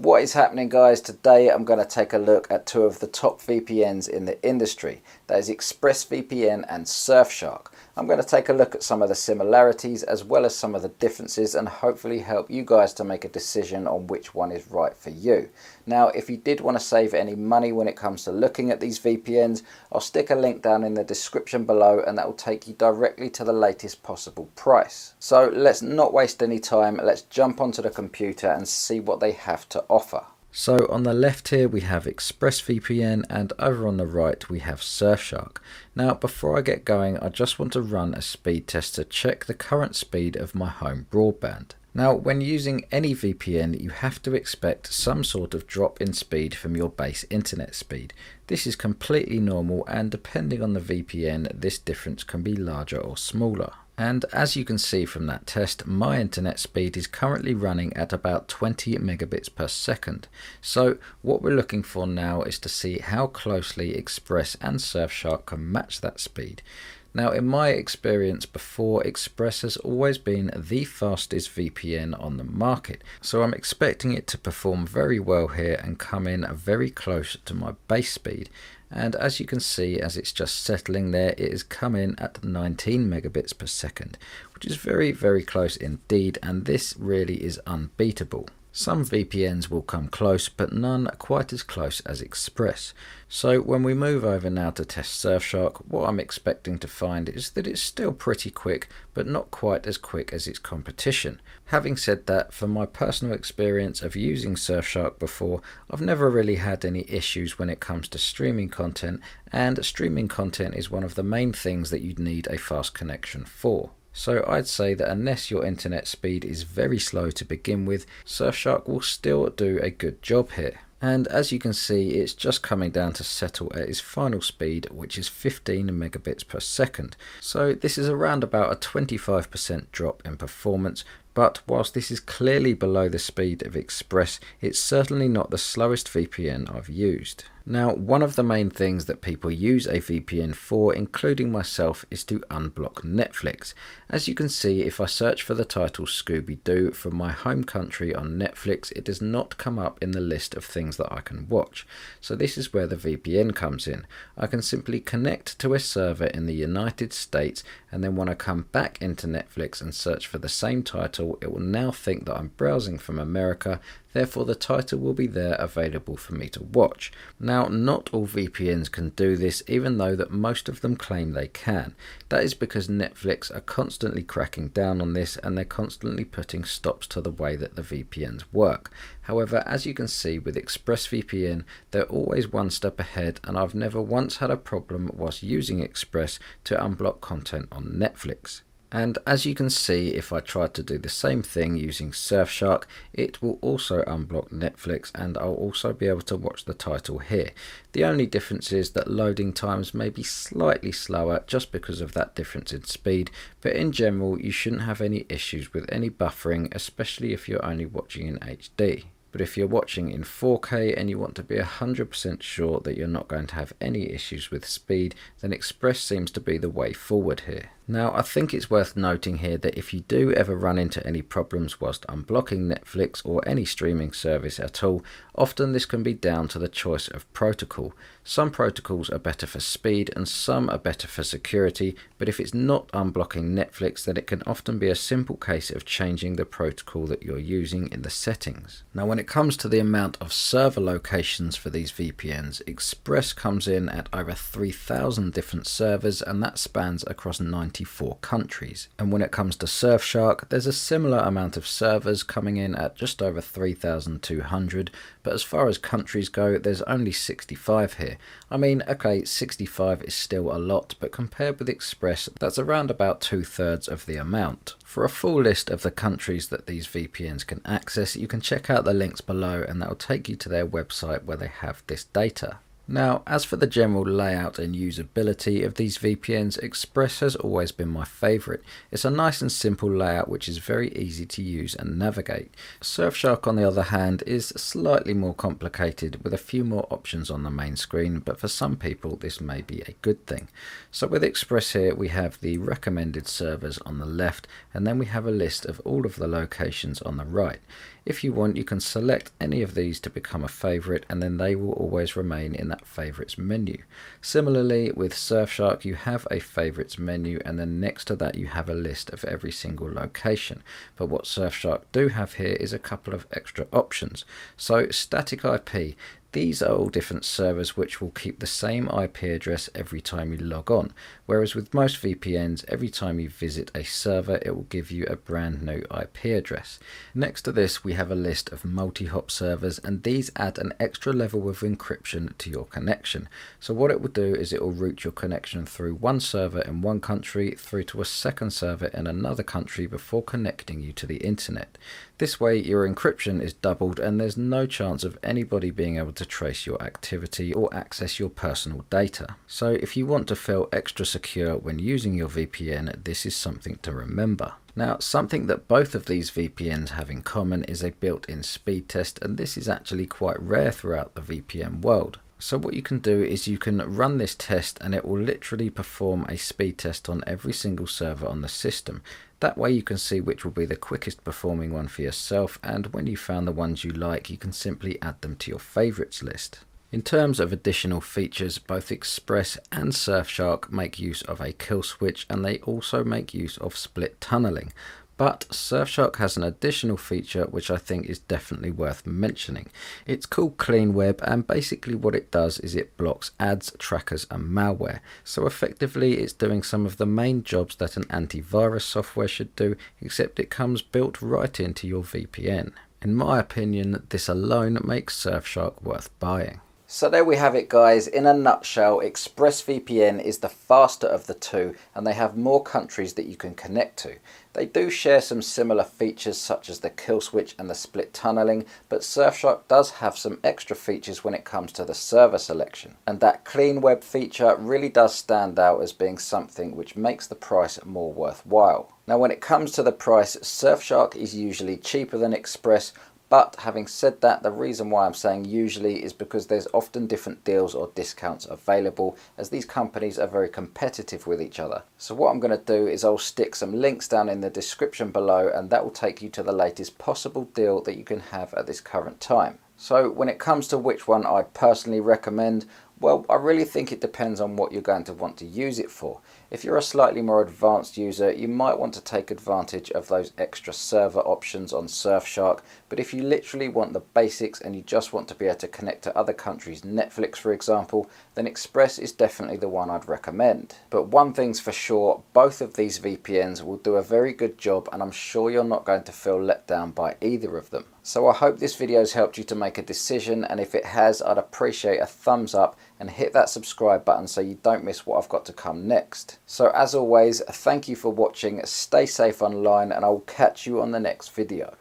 What is happening, guys? Today I'm going to take a look at two of the top VPNs in the industry. That is ExpressVPN and Surfshark. I'm going to take a look at some of the similarities as well as some of the differences and hopefully help you guys to make a decision on which one is right for you. Now, if you did want to save any money when it comes to looking at these VPNs, I'll stick a link down in the description below and that will take you directly to the latest possible price. So let's not waste any time. Let's jump onto the computer and see what they have to offer. So on the left here we have ExpressVPN and over on the right we have Surfshark. Now before I get going, I just want to run a speed test to check the current speed of my home broadband. Now when using any VPN you have to expect some sort of drop in speed from your base internet speed. This is completely normal and depending on the VPN this difference can be larger or smaller. And as you can see from that test, my internet speed is currently running at about 20 megabits per second. So what we're looking for now is to see how closely Express and Surfshark can match that speed. Now in my experience before, Express has always been the fastest VPN on the market. So I'm expecting it to perform very well here and come in very close to my base speed. And as you can see, as it's just settling there, it has come in at 19 megabits per second, which is very, very close indeed, and this really is unbeatable. Some VPNs will come close, but none quite as close as Express. So when we move over now to test Surfshark, what I'm expecting to find is that it's still pretty quick, but not quite as quick as its competition. Having said that, from my personal experience of using Surfshark before, I've never really had any issues when it comes to streaming content, and streaming content is one of the main things that you'd need a fast connection for. So I'd say that unless your internet speed is very slow to begin with, Surfshark will still do a good job here. And as you can see, it's just coming down to settle at its final speed, which is 15 megabits per second. So this is around about a 25% drop in performance. But whilst this is clearly below the speed of Express, it's certainly not the slowest VPN I've used. Now, one of the main things that people use a VPN for, including myself, is to unblock Netflix. As you can see, if I search for the title Scooby Doo from my home country on Netflix, it does not come up in the list of things that I can watch. So this is where the VPN comes in. I can simply connect to a server in the United States, and then when I come back into Netflix and search for the same title, it will now think that I'm browsing from America. Therefore the title will be there available for me to watch. Now not all VPNs can do this, even though that most of them claim they can. That is because Netflix are constantly cracking down on this and they're constantly putting stops to the way that the VPNs work. However, as you can see with ExpressVPN, they're always one step ahead, and I've never once had a problem whilst using Express to unblock content on Netflix. And as you can see, if I try to do the same thing using Surfshark, it will also unblock Netflix and I'll also be able to watch the title here. The only difference is that loading times may be slightly slower just because of that difference in speed, but in general you shouldn't have any issues with any buffering, especially if you're only watching in HD. But if you're watching in 4K and you want to be 100% sure that you're not going to have any issues with speed, then Express seems to be the way forward here. Now, I think it's worth noting here that if you do ever run into any problems whilst unblocking Netflix or any streaming service at all, often this can be down to the choice of protocol. Some protocols are better for speed and some are better for security, but if it's not unblocking Netflix, then it can often be a simple case of changing the protocol that you're using in the settings. Now, when it comes to the amount of server locations for these VPNs, Express comes in at over 3,000 different servers, and that spans across 94 countries. And when it comes to Surfshark, there's a similar amount of servers coming in at just over 3,200, but as far as countries go, there's only 65 here. I mean, okay, 65 is still a lot, but compared with Express, that's around about 2/3 of the amount. For a full list of the countries that these VPNs can access, you can check out the links below and that will take you to their website where they have this data. Now, as for the general layout and usability of these VPNs, Express has always been my favourite. It's a nice and simple layout which is very easy to use and navigate. Surfshark, on the other hand, is slightly more complicated with a few more options on the main screen, but for some people this may be a good thing. So with Express here, we have the recommended servers on the left, and then we have a list of all of the locations on the right. If you want, you can select any of these to become a favorite, and then they will always remain in that favorites menu. Similarly, with Surfshark, you have a favorites menu, and then next to that you have a list of every single location. But what Surfshark do have here is a couple of extra options. So static IP. These are all different servers which will keep the same IP address every time you log on, whereas with most VPNs, every time you visit a server, it will give you a brand new IP address. Next to this, we have a list of multi-hop servers, and these add an extra level of encryption to your connection. So what it will do is it will route your connection through one server in one country through to a second server in another country before connecting you to the internet. This way your encryption is doubled and there's no chance of anybody being able to trace your activity or access your personal data. So if you want to feel extra secure when using your VPN, this is something to remember. Now, something that both of these VPNs have in common is a built-in speed test, and this is actually quite rare throughout the VPN world. So what you can do is you can run this test and it will literally perform a speed test on every single server on the system. That way you can see which will be the quickest performing one for yourself, and when you found the ones you like, you can simply add them to your favorites list. In terms of additional features, both Express and Surfshark make use of a kill switch, and they also make use of split tunneling. But Surfshark has an additional feature which I think is definitely worth mentioning. It's called Clean Web, and basically what it does is it blocks ads, trackers and malware. So effectively it's doing some of the main jobs that an antivirus software should do, except it comes built right into your VPN. In my opinion, this alone makes Surfshark worth buying. So there we have it, guys. In a nutshell, ExpressVPN is the faster of the two, and they have more countries that you can connect to. They do share some similar features such as the kill switch and the split tunneling, but Surfshark does have some extra features when it comes to the server selection. And that clean web feature really does stand out as being something which makes the price more worthwhile. Now when it comes to the price, Surfshark is usually cheaper than Express. But having said that, the reason why I'm saying usually is because there's often different deals or discounts available, as these companies are very competitive with each other. So what I'm going to do is I'll stick some links down in the description below, and that will take you to the latest possible deal that you can have at this current time. So when it comes to which one I personally recommend, well, I really think it depends on what you're going to want to use it for. If you're a slightly more advanced user, you might want to take advantage of those extra server options on Surfshark, but if you literally want the basics and you just want to be able to connect to other countries' Netflix for example, then Express is definitely the one I'd recommend. But one thing's for sure, both of these VPNs will do a very good job, and I'm sure you're not going to feel let down by either of them. So I hope this video has helped you to make a decision, and if it has, I'd appreciate a thumbs up and hit that subscribe button so you don't miss what I've got to come next. So as always, thank you for watching, stay safe online, and I'll catch you on the next video.